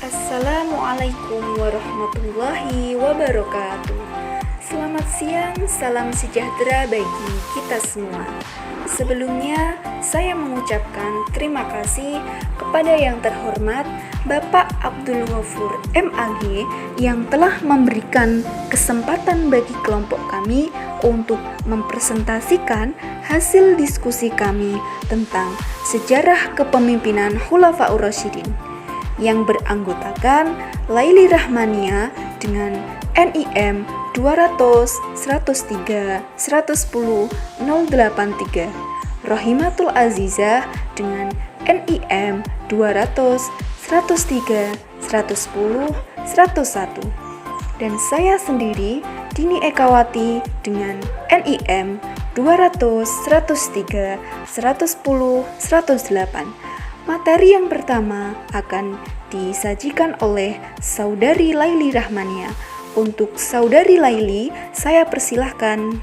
Assalamualaikum warahmatullahi wabarakatuh. Selamat siang, salam sejahtera bagi kita semua. Sebelumnya, saya mengucapkan terima kasih kepada yang terhormat Bapak Abdul Ghafur MAG yang telah memberikan kesempatan bagi kelompok kami untuk mempresentasikan hasil diskusi kami tentang sejarah kepemimpinan Khulafaur Rasyidin yang beranggotakan Laili Rahmania dengan NIM 200 103 110 083, Rohimatul Azizah dengan NIM 200 103 110 101, dan saya sendiri Dini Ekawati dengan NIM 200 103 110 108. Materi yang pertama akan disajikan oleh Saudari Laili Rahmania. Untuk Saudari Laili, saya persilahkan.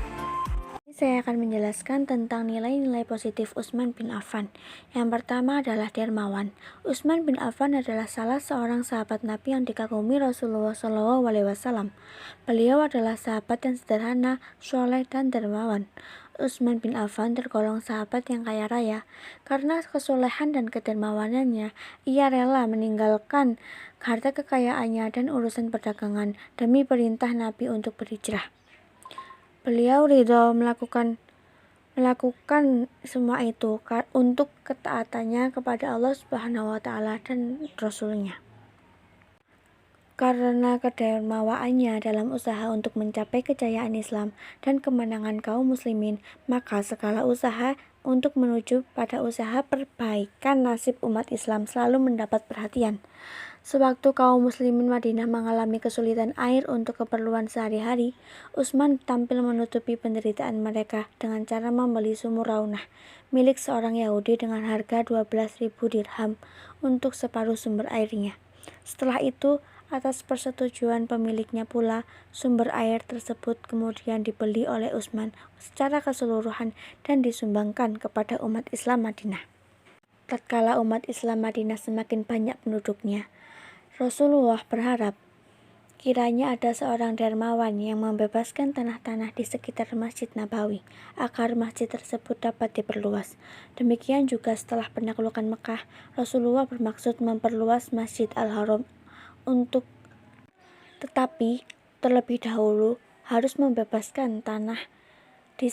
Saya akan menjelaskan tentang nilai-nilai positif Utsman bin Affan. Yang pertama adalah dermawan. Utsman bin Affan adalah salah seorang sahabat Nabi yang dikagumi Rasulullah SAW. Beliau adalah sahabat yang sederhana, soleh, dan dermawan. Utsman bin Affan tergolong sahabat yang kaya raya. Karena kesolehan dan kedermawanannya, ia rela meninggalkan harta kekayaannya dan urusan perdagangan demi perintah Nabi untuk berhijrah. Beliau ridho melakukan semua itu untuk ketaatannya kepada Allah Subhanahu wa Ta'ala dan Rasul-Nya. Karena kedermawaannya dalam usaha untuk mencapai kejayaan Islam dan kemenangan kaum muslimin, maka segala usaha untuk menuju pada usaha perbaikan nasib umat Islam selalu mendapat perhatian. Sewaktu kaum muslimin Madinah mengalami kesulitan air untuk keperluan sehari-hari, Utsman tampil menutupi penderitaan mereka dengan cara membeli sumur Raunah milik seorang Yahudi dengan harga 12.000 dirham untuk separuh sumber airnya. Setelah itu, atas persetujuan pemiliknya pula, sumber air tersebut kemudian dibeli oleh Utsman secara keseluruhan dan disumbangkan kepada umat Islam Madinah. Tatkala umat Islam Madinah semakin banyak penduduknya, Rasulullah berharap kiranya ada seorang dermawan yang membebaskan tanah-tanah di sekitar Masjid Nabawi agar masjid tersebut dapat diperluas. Demikian juga setelah penaklukan Mekah, Rasulullah bermaksud memperluas Masjid Al-Haram tetapi terlebih dahulu harus membebaskan tanah di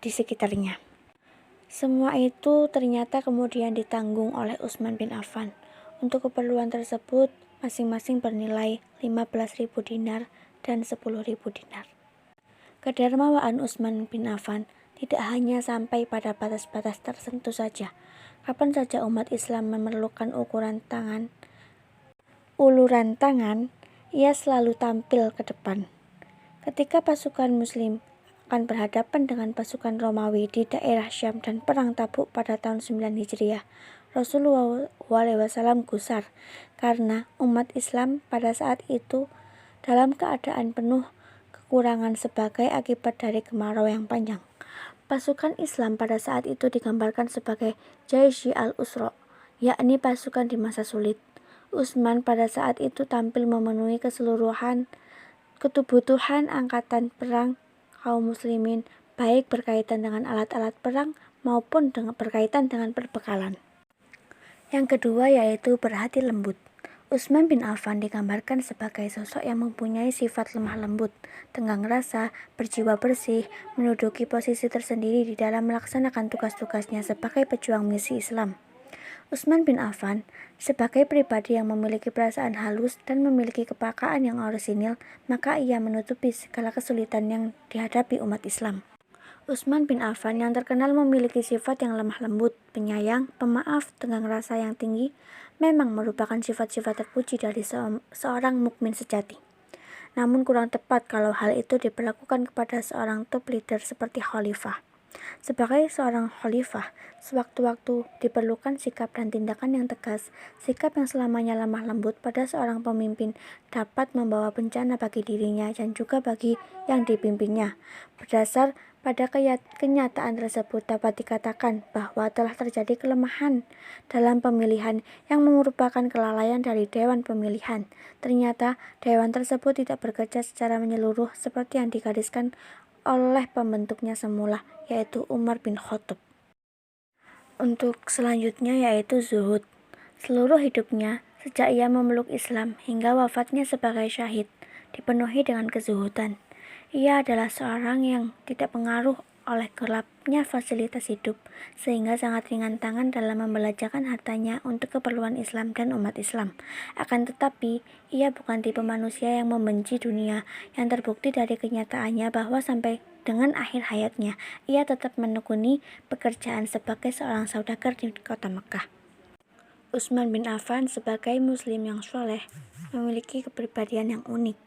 sekitarnya. Semua itu ternyata kemudian ditanggung oleh Utsman bin Affan. Untuk keperluan tersebut masing-masing bernilai 15.000 dinar dan 10.000 dinar. Kedermawaan Utsman bin Affan tidak hanya sampai pada batas-batas tertentu saja. Kapan saja umat Islam memerlukan uluran tangan, ia selalu tampil ke depan. Ketika pasukan Muslim akan berhadapan dengan pasukan Romawi di daerah Syam dan Perang Tabuk pada tahun 9 Hijriah, Rasulullah SAW gusar karena umat Islam pada saat itu dalam keadaan penuh kekurangan sebagai akibat dari kemarau yang panjang. Pasukan Islam pada saat itu digambarkan sebagai Jaishi al-Usra, yakni pasukan di masa sulit. Utsman pada saat itu tampil memenuhi keseluruhan kebutuhan angkatan perang kaum muslimin, baik berkaitan dengan alat-alat perang maupun berkaitan dengan perbekalan. Yang kedua yaitu berhati lembut. Utsman bin Affan digambarkan sebagai sosok yang mempunyai sifat lemah lembut, tenggang rasa, berjiwa bersih, menduduki posisi tersendiri di dalam melaksanakan tugas-tugasnya sebagai pejuang misi Islam. Utsman bin Affan sebagai pribadi yang memiliki perasaan halus dan memiliki kepekaan yang orisinil, maka ia menutupi segala kesulitan yang dihadapi umat Islam. Utsman bin Affan yang terkenal memiliki sifat yang lemah lembut, penyayang, pemaaf, tenggang rasa yang tinggi, memang merupakan sifat-sifat terpuji dari seorang mukmin sejati. Namun kurang tepat kalau hal itu diperlakukan kepada seorang top leader seperti khalifah. Sebagai seorang khalifah, sewaktu-waktu diperlukan sikap dan tindakan yang tegas. Sikap yang selamanya lemah lembut pada seorang pemimpin dapat membawa bencana bagi dirinya dan juga bagi yang dipimpinnya. Berdasar pada kenyataan tersebut dapat dikatakan bahwa telah terjadi kelemahan dalam pemilihan yang merupakan kelalaian dari Dewan Pemilihan. Ternyata Dewan tersebut tidak bekerja secara menyeluruh seperti yang digariskan oleh pembentuknya semula, yaitu Umar bin Khattab. Untuk selanjutnya yaitu zuhud. Seluruh hidupnya, sejak ia memeluk Islam hingga wafatnya sebagai syahid, dipenuhi dengan kezuhudan. Ia adalah seorang yang tidak pengaruh oleh gelapnya fasilitas hidup, sehingga sangat ringan tangan dalam membelanjakan hartanya untuk keperluan Islam dan umat Islam. Akan tetapi, ia bukan tipe manusia yang membenci dunia, yang terbukti dari kenyataannya bahwa sampai dengan akhir hayatnya, ia tetap menekuni pekerjaan sebagai seorang saudagar di kota Mekah. Utsman bin Affan sebagai muslim yang soleh memiliki kepribadian yang unik.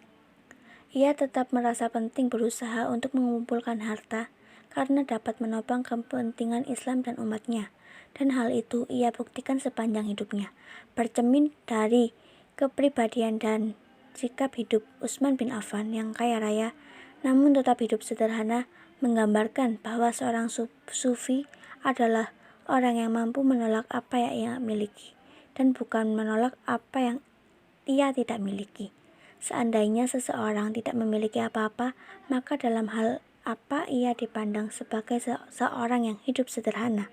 Ia tetap merasa penting berusaha untuk mengumpulkan harta karena dapat menopang kepentingan Islam dan umatnya, dan hal itu ia buktikan sepanjang hidupnya. Bercermin dari kepribadian dan sikap hidup Utsman bin Affan yang kaya raya, namun tetap hidup sederhana, menggambarkan bahwa seorang sufi adalah orang yang mampu menolak apa yang ia miliki, dan bukan menolak apa yang ia tidak miliki. Seandainya seseorang tidak memiliki apa-apa, maka dalam hal apa ia dipandang sebagai seorang yang hidup sederhana.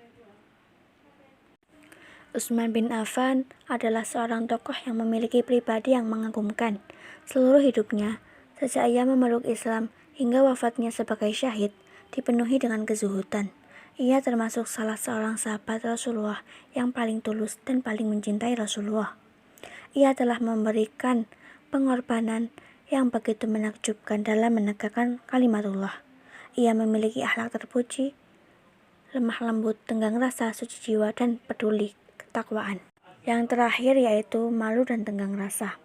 Utsman bin Affan adalah seorang tokoh yang memiliki pribadi yang mengagumkan. Seluruh hidupnya, sejak ia memeluk Islam hingga wafatnya sebagai syahid, dipenuhi dengan kezuhudan. Ia termasuk salah seorang sahabat Rasulullah yang paling tulus dan paling mencintai Rasulullah. Ia telah memberikan pengorbanan yang begitu menakjubkan dalam menegakkan kalimatullah. Ia memiliki akhlak terpuji, lemah lembut, tenggang rasa, suci jiwa, dan peduli ketakwaan. Yang terakhir yaitu malu dan tenggang rasa.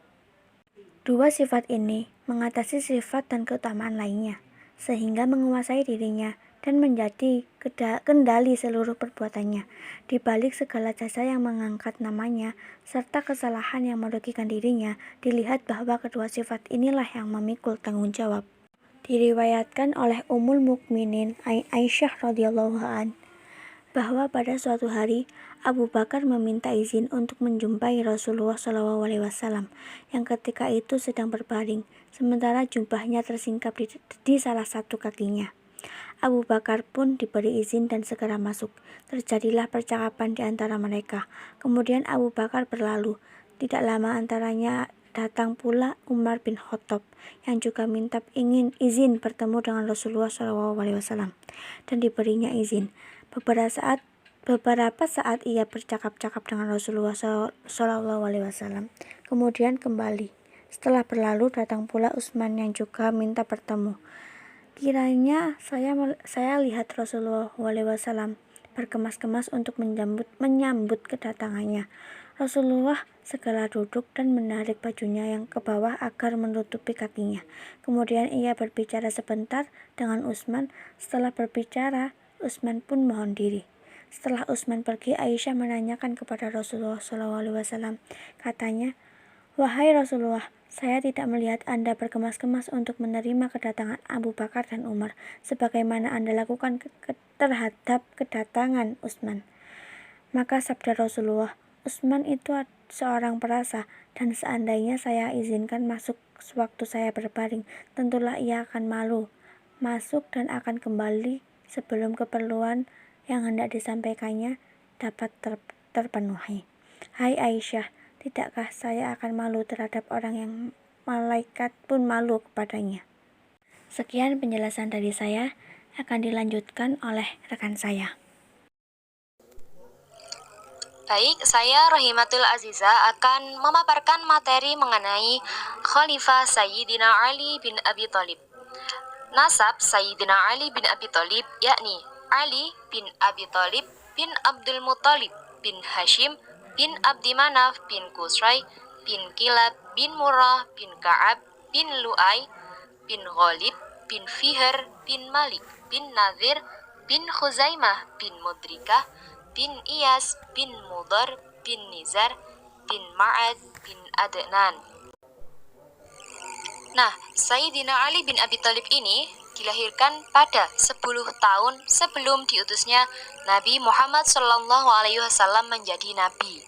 Dua sifat ini mengatasi sifat dan keutamaan lainnya, sehingga menguasai dirinya dan menjadi kendali seluruh perbuatannya. Di balik segala jasa yang mengangkat namanya, serta kesalahan yang merugikan dirinya, dilihat bahwa kedua sifat inilah yang memikul tanggung jawab. Diriwayatkan oleh Ummul Mukminin Aisyah radhiyallahu an bahwa pada suatu hari Abu Bakar meminta izin untuk menjumpai Rasulullah SAW yang ketika itu sedang berbaring, sementara jubahnya tersingkap di salah satu kakinya. Abu Bakar pun diberi izin dan segera masuk. Terjadilah percakapan di antara mereka. Kemudian Abu Bakar berlalu. Tidak lama antaranya datang pula Umar bin Khattab yang juga minta izin bertemu dengan Rasulullah SAW dan diberinya izin. Beberapa saat ia bercakap-cakap dengan Rasulullah SAW, kemudian kembali. Setelah berlalu datang pula Utsman yang juga minta bertemu. Kiranya saya lihat Rasulullah SAW berkemas-kemas untuk menyambut kedatangannya. Rasulullah segera duduk dan menarik bajunya yang ke bawah agar menutupi kakinya. Kemudian ia berbicara sebentar dengan Utsman. Setelah berbicara, Utsman pun mohon diri. Setelah Utsman pergi, Aisyah menanyakan kepada Rasulullah SAW. Katanya, "Wahai Rasulullah, saya tidak melihat Anda berkemas-kemas untuk menerima kedatangan Abu Bakar dan Umar, sebagaimana Anda lakukan terhadap kedatangan Utsman." Maka sabda Rasulullah, "Utsman itu seorang perasa, dan seandainya saya izinkan masuk sewaktu saya berbaring, tentulah ia akan malu masuk dan akan kembali sebelum keperluan yang hendak disampaikannya dapat terpenuhi. Hai Aisyah, tidakkah saya akan malu terhadap orang yang malaikat pun malu kepadanya?" Sekian penjelasan dari saya, akan dilanjutkan oleh rekan saya. Baik, saya Rohimatul Aziza akan memaparkan materi mengenai Khalifah Sayyidina Ali bin Abi Thalib. Nasab Sayyidina Ali bin Abi Thalib yakni Ali bin Abi Thalib bin Abdul Muthalib bin Hashim bin Abdi Manaf bin Qusray bin Kilab bin Murrah bin Ka'ab bin Lu'ay bin Ghalib bin Fihr bin Malik bin Nadhir bin Khuzaimah bin Mudrikah bin Iyas bin Mudhar bin Nizar bin Ma'ad bin Adnan. Nah, Sayyidina Ali bin Abi Thalib ini dilahirkan pada 10 tahun sebelum diutusnya Nabi Muhammad SAW menjadi nabi.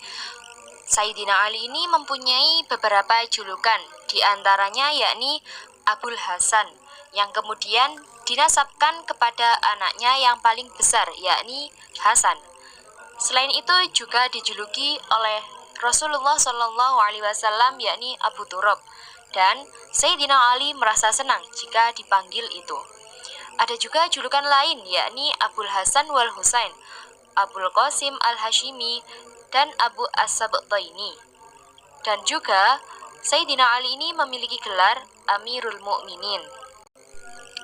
Sayyidina Ali ini mempunyai beberapa julukan, di antaranya yakni Abul Hasan, yang kemudian dinasabkan kepada anaknya yang paling besar, yakni Hasan. Selain itu juga dijuluki oleh Rasulullah SAW yakni Abu Turab, dan Sayyidina Ali merasa senang jika dipanggil itu. Ada juga julukan lain yakni Abul Hasan wal Husain, Abul Qasim al-Hashimi, dan Abu As-Sabtaini. Dan juga Sayyidina Ali ini memiliki gelar Amirul Mukminin.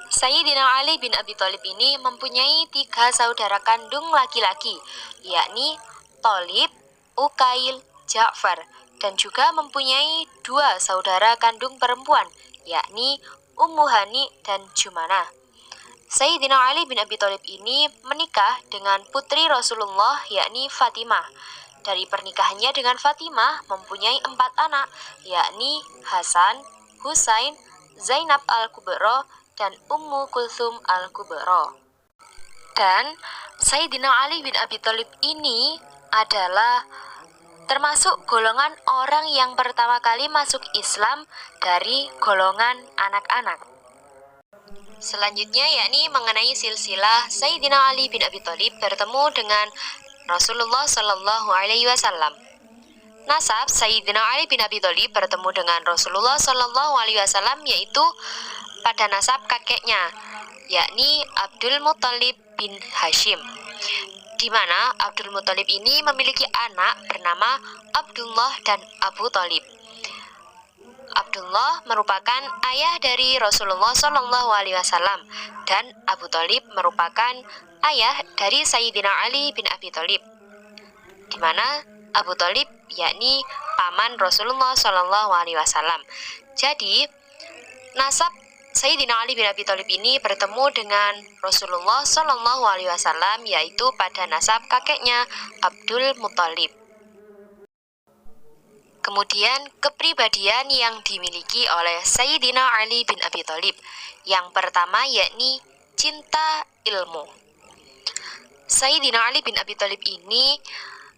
Sayyidina Ali bin Abi Thalib ini mempunyai 3 saudara kandung laki-laki, yakni Thalib, Uqail, Ja'far, dan juga mempunyai 2 saudara kandung perempuan, yakni Ummu Hani dan Jumanah. Sayyidina Ali bin Abi Thalib ini menikah dengan putri Rasulullah, yakni Fatimah. Dari pernikahannya dengan Fatimah mempunyai 4 anak, yakni Hasan, Husain, Zainab al-Kubra, dan Ummu Kulthum al-Kubra. Dan Sayyidina Ali bin Abi Thalib ini adalah termasuk golongan orang yang pertama kali masuk Islam dari golongan anak-anak. Selanjutnya yakni mengenai silsilah Sayyidina Ali bin Abi Thalib bertemu dengan Rasulullah SAW. Nasab Sayyidina Ali bin Abi Thalib bertemu dengan Rasulullah SAW yaitu pada nasab kakeknya, yakni Abdul Muthalib bin Hashim, di mana Abdul Muthalib ini memiliki anak bernama Abdullah dan Abu Thalib. Abdullah merupakan ayah dari Rasulullah SAW dan Abu Thalib merupakan ayah dari Sayyidina Ali bin Abi Thalib, di mana Abu Thalib yakni paman Rasulullah SAW. Jadi nasab Sayyidina Ali bin Abi Thalib ini bertemu dengan Rasulullah SAW yaitu pada nasab kakeknya Abdul Muthalib. Kemudian kepribadian yang dimiliki oleh Sayyidina Ali bin Abi Thalib. Yang pertama yakni cinta ilmu. Sayyidina Ali bin Abi Thalib ini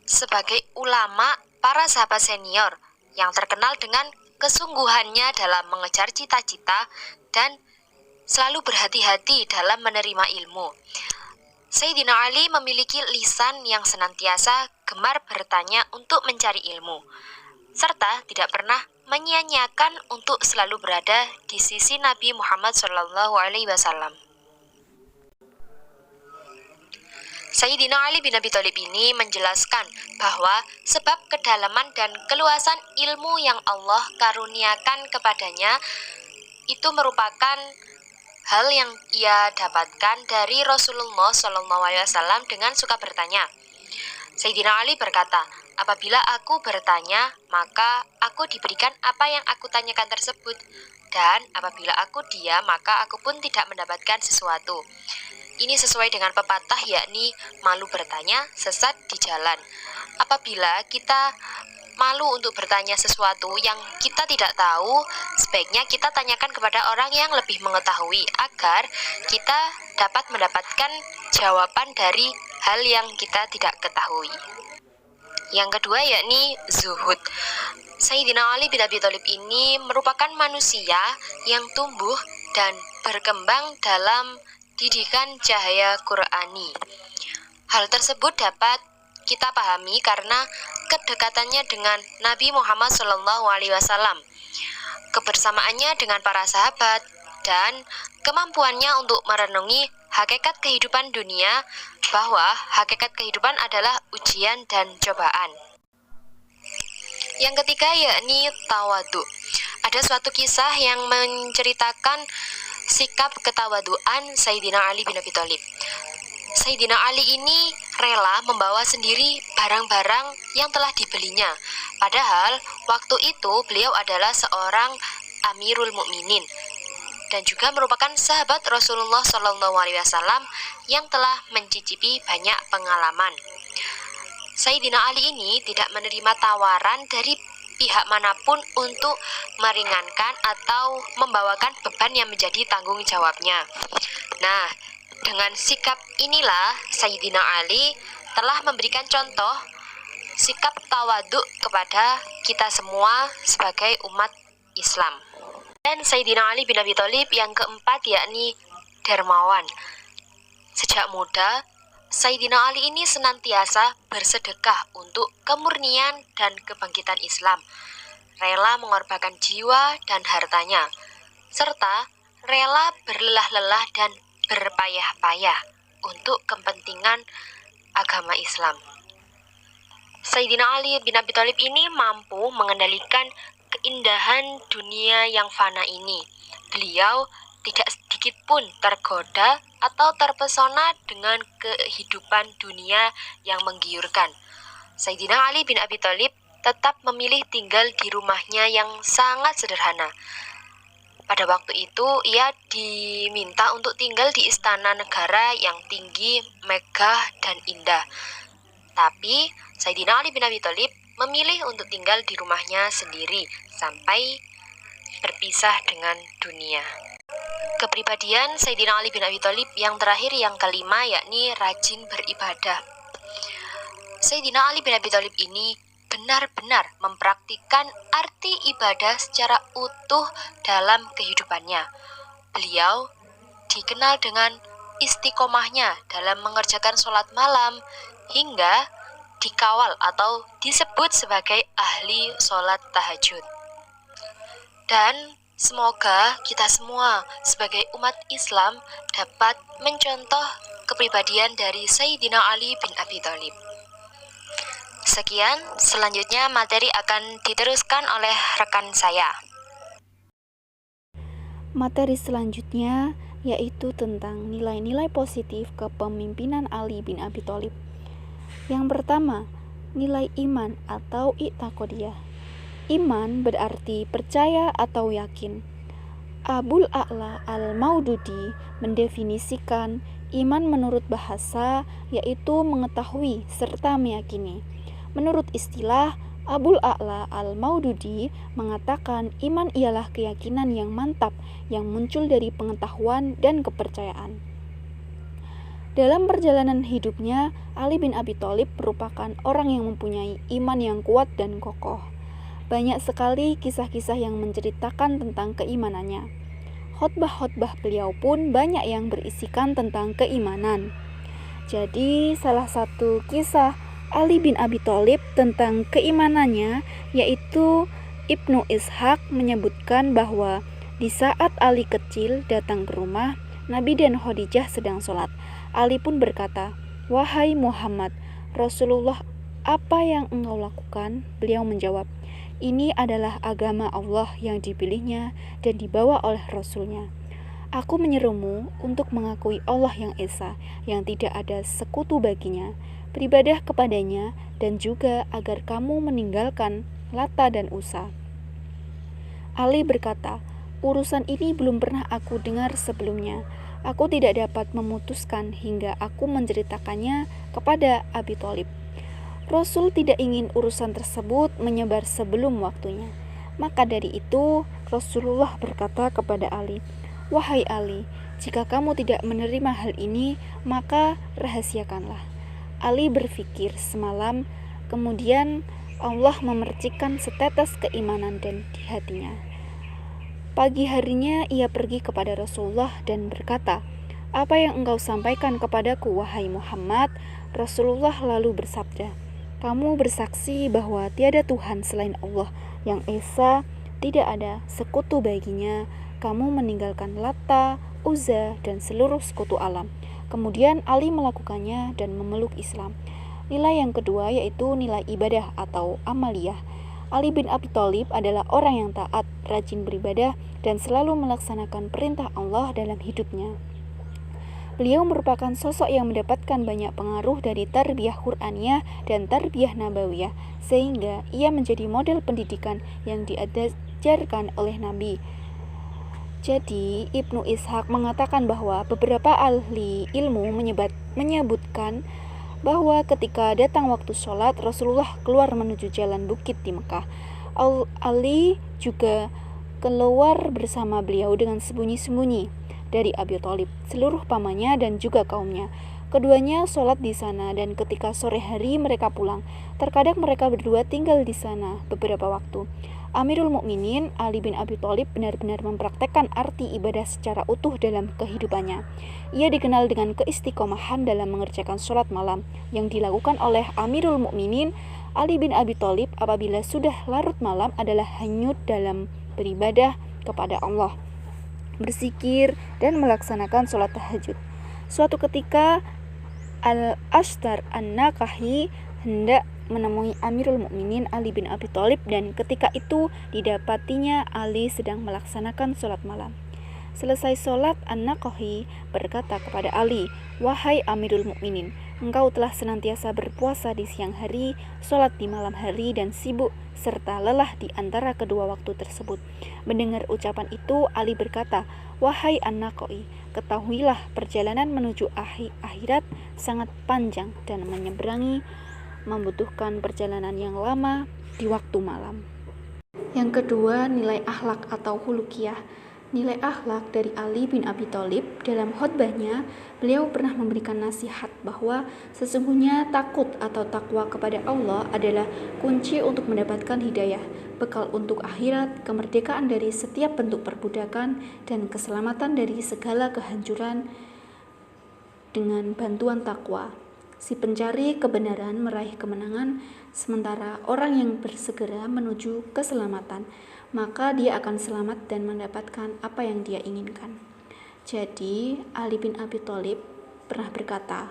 sebagai ulama para sahabat senior yang terkenal dengan kesungguhannya dalam mengejar cita-cita dan selalu berhati-hati dalam menerima ilmu. Sayyidina Ali memiliki lisan yang senantiasa gemar bertanya untuk mencari ilmu, serta tidak pernah menyia-nyiakan untuk selalu berada di sisi Nabi Muhammad SAW. Sayyidina Ali bin Abi Thalib ini menjelaskan bahwa sebab kedalaman dan keluasan ilmu yang Allah karuniakan kepadanya itu merupakan hal yang ia dapatkan dari Rasulullah SAW dengan suka bertanya. Sayyidina Ali berkata, apabila aku bertanya, maka aku diberikan apa yang aku tanyakan tersebut, dan apabila aku diam, maka aku pun tidak mendapatkan sesuatu. Ini sesuai dengan pepatah yakni malu bertanya, sesat di jalan. Apabila kita malu untuk bertanya sesuatu yang kita tidak tahu, sebaiknya kita tanyakan kepada orang yang lebih mengetahui agar kita dapat mendapatkan jawaban dari hal yang kita tidak ketahui. Yang kedua yakni zuhud. Sayyidina Ali bin Abi Thalib ini merupakan manusia yang tumbuh dan berkembang dalam didikan cahaya Qur'ani. Hal tersebut dapat kita pahami karena kedekatannya dengan Nabi Muhammad SAW, kebersamaannya dengan para sahabat, dan kemampuannya untuk merenungi hakikat kehidupan dunia, bahwa hakikat kehidupan adalah ujian dan cobaan. Yang ketiga yakni tawadu. Ada suatu kisah yang menceritakan sikap ketawaduan Sayyidina Ali bin Abi Thalib. Sayyidina Ali ini rela membawa sendiri barang-barang yang telah dibelinya. Padahal waktu itu beliau adalah seorang Amirul Mukminin. dan juga merupakan sahabat Rasulullah SAW yang telah mencicipi banyak pengalaman. Sayyidina Ali ini tidak menerima tawaran dari pihak manapun untuk meringankan atau membawakan beban yang menjadi tanggung jawabnya. Nah, dengan sikap inilah Sayyidina Ali telah memberikan contoh sikap tawaduk kepada kita semua sebagai umat Islam. Dan Sayyidina Ali bin Abi Thalib yang keempat yakni dermawan. Sejak muda, Sayyidina Ali ini senantiasa bersedekah untuk kemurnian dan kebangkitan Islam, rela mengorbankan jiwa dan hartanya, serta rela berlelah-lelah dan berpayah-payah untuk kepentingan agama Islam. Sayyidina Ali bin Abi Thalib ini mampu mengendalikan keindahan dunia yang fana ini. Beliau tidak sedikit pun tergoda atau terpesona dengan kehidupan dunia yang menggiurkan. Sayyidina Ali bin Abi Thalib tetap memilih tinggal di rumahnya yang sangat sederhana. Pada waktu itu, ia diminta untuk tinggal di istana negara yang tinggi, megah, dan indah. Tapi, Sayyidina Ali bin Abi Thalib memilih untuk tinggal di rumahnya sendiri sampai berpisah dengan dunia. Kepribadian Sayyidina Ali bin Abi Thalib yang terakhir, yang kelima, yakni rajin beribadah. Sayyidina Ali bin Abi Thalib ini benar-benar mempraktikkan arti ibadah secara utuh dalam kehidupannya. Beliau dikenal dengan istiqomahnya dalam mengerjakan sholat malam hingga dikawal atau disebut sebagai ahli sholat tahajud. Dan semoga kita semua sebagai umat Islam dapat mencontoh kepribadian dari Sayyidina Ali bin Abi Thalib. Sekian, selanjutnya materi akan diteruskan oleh rekan saya. Materi selanjutnya yaitu tentang nilai-nilai positif kepemimpinan Ali bin Abi Thalib. Yang pertama, nilai iman atau i'taqadiyah. Iman berarti percaya atau yakin. Abul A'la al-Maududi mendefinisikan iman menurut bahasa yaitu mengetahui serta meyakini. Menurut istilah, Abul A'la al-Maududi mengatakan iman ialah keyakinan yang mantap yang muncul dari pengetahuan dan kepercayaan. Dalam perjalanan hidupnya, Ali bin Abi Thalib merupakan orang yang mempunyai iman yang kuat dan kokoh. Banyak sekali kisah-kisah yang menceritakan tentang keimanannya. Khotbah-khotbah beliau pun banyak yang berisikan tentang keimanan. Jadi, salah satu kisah Ali bin Abi Thalib tentang keimanannya yaitu Ibnu Ishaq menyebutkan bahwa di saat Ali kecil datang ke rumah, Nabi dan Khadijah sedang sholat. Ali pun berkata, "Wahai Muhammad, Rasulullah, apa yang engkau lakukan?" Beliau menjawab, "Ini adalah agama Allah yang dipilihnya dan dibawa oleh Rasulnya. Aku menyerumu untuk mengakui Allah yang Esa, yang tidak ada sekutu baginya, beribadah kepadanya, dan juga agar kamu meninggalkan Lata dan Uzza." Ali berkata, "Urusan ini belum pernah aku dengar sebelumnya. Aku tidak dapat memutuskan hingga aku menceritakannya kepada Abi Thalib." Rasul tidak ingin urusan tersebut menyebar sebelum waktunya. Maka dari itu, Rasulullah berkata kepada Ali, "Wahai Ali, jika kamu tidak menerima hal ini, maka rahasiakanlah." Ali berpikir semalam, kemudian Allah memercikkan setetes keimanan dan di hatinya. Pagi harinya ia pergi kepada Rasulullah dan berkata, "Apa yang engkau sampaikan kepadaku, wahai Muhammad?" Rasulullah lalu bersabda, "Kamu bersaksi bahwa tiada Tuhan selain Allah yang Esa, tidak ada sekutu baginya. Kamu meninggalkan Lata, Uzza, dan seluruh sekutu alam." Kemudian Ali melakukannya dan memeluk Islam. Nilai yang kedua yaitu nilai ibadah atau amaliyah. Ali bin Abi Thalib adalah orang yang taat, rajin beribadah, dan selalu melaksanakan perintah Allah dalam hidupnya. Beliau merupakan sosok yang mendapatkan banyak pengaruh dari tarbiyah Qur'aniyah dan tarbiyah Nabawiyah, sehingga ia menjadi model pendidikan yang diajarkan oleh Nabi. Jadi, Ibnu Ishaq mengatakan bahwa beberapa ahli ilmu menyebutkan bahwa ketika datang waktu sholat, Rasulullah keluar menuju jalan bukit di Mekah. Ali juga keluar bersama beliau dengan sembunyi-sembunyi dari Abi Thalib, seluruh pamannya dan juga kaumnya. Keduanya sholat di sana dan ketika sore hari mereka pulang. Terkadang mereka berdua tinggal di sana beberapa waktu. Amirul Mukminin Ali bin Abi Thalib benar-benar mempraktekkan arti ibadah secara utuh dalam kehidupannya. Ia dikenal dengan keistiqomahan dalam mengerjakan sholat malam yang dilakukan oleh Amirul Mukminin Ali bin Abi Thalib apabila sudah larut malam adalah hanyut dalam beribadah kepada Allah, berzikir, dan melaksanakan sholat tahajud. Suatu ketika Al-Ashtar An-Nakahi hendak menemui Amirul Mukminin Ali bin Abi Thalib dan ketika itu didapatinya Ali sedang melaksanakan sholat malam. Selesai sholat, An-Nakahi berkata kepada Ali, "Wahai Amirul Mukminin, engkau telah senantiasa berpuasa di siang hari, sholat di malam hari, dan sibuk serta lelah di antara kedua waktu tersebut." Mendengar ucapan itu, Ali berkata, "Wahai An-Nakahi, ketahuilah perjalanan menuju akhirat sangat panjang dan membutuhkan perjalanan yang lama di waktu malam." Yang kedua, nilai akhlak atau khuluqiyah. Nilai akhlak dari Ali bin Abi Thalib. Dalam khutbahnya, beliau pernah memberikan nasihat bahwa sesungguhnya takut atau takwa kepada Allah adalah kunci untuk mendapatkan hidayah, bekal untuk akhirat, kemerdekaan dari setiap bentuk perbudakan, dan keselamatan dari segala kehancuran. Dengan bantuan takwa, si pencari kebenaran meraih kemenangan, sementara orang yang bersegera menuju keselamatan, maka dia akan selamat dan mendapatkan apa yang dia inginkan. Jadi, Ali bin Abi Thalib pernah berkata,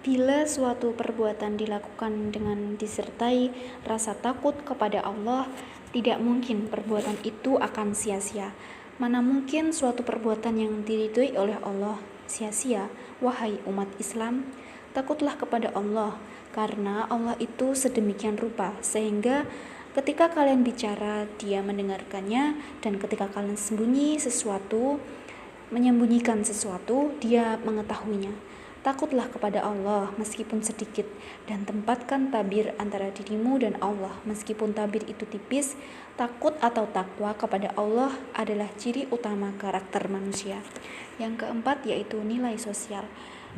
bila suatu perbuatan dilakukan dengan disertai rasa takut kepada Allah, tidak mungkin perbuatan itu akan sia-sia. Mana mungkin suatu perbuatan yang diridhoi oleh Allah sia-sia? Wahai umat Islam, takutlah kepada Allah, karena Allah itu sedemikian rupa, sehingga ketika kalian bicara, Dia mendengarkannya, dan ketika kalian menyembunyikan sesuatu, Dia mengetahuinya. Takutlah kepada Allah meskipun sedikit, dan tempatkan tabir antara dirimu dan Allah meskipun tabir itu tipis. Takut atau takwa kepada Allah adalah ciri utama karakter manusia. Yang keempat yaitu nilai sosial.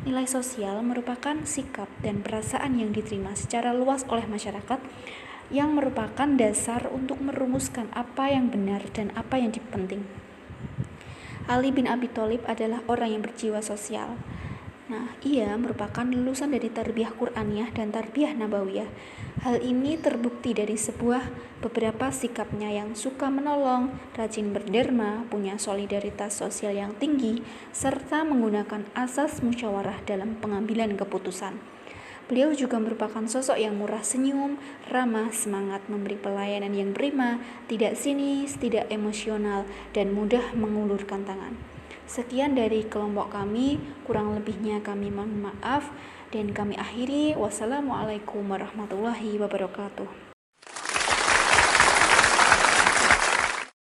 Nilai sosial merupakan sikap dan perasaan yang diterima secara luas oleh masyarakat, yang merupakan dasar untuk merumuskan apa yang benar dan apa yang penting. Ali bin Abi Thalib adalah orang yang berjiwa sosial. Ia merupakan lulusan dari tarbiyah Qur'aniyah dan tarbiyah Nabawiyah. Hal ini terbukti dari beberapa sikapnya yang suka menolong, rajin berderma, punya solidaritas sosial yang tinggi, serta menggunakan asas musyawarah dalam pengambilan keputusan. Beliau juga merupakan sosok yang murah senyum, ramah, semangat memberi pelayanan yang prima, tidak sinis, tidak emosional, dan mudah mengulurkan tangan. Sekian dari kelompok kami, kurang lebihnya kami mohon maaf, dan kami akhiri. Wassalamualaikum warahmatullahi wabarakatuh.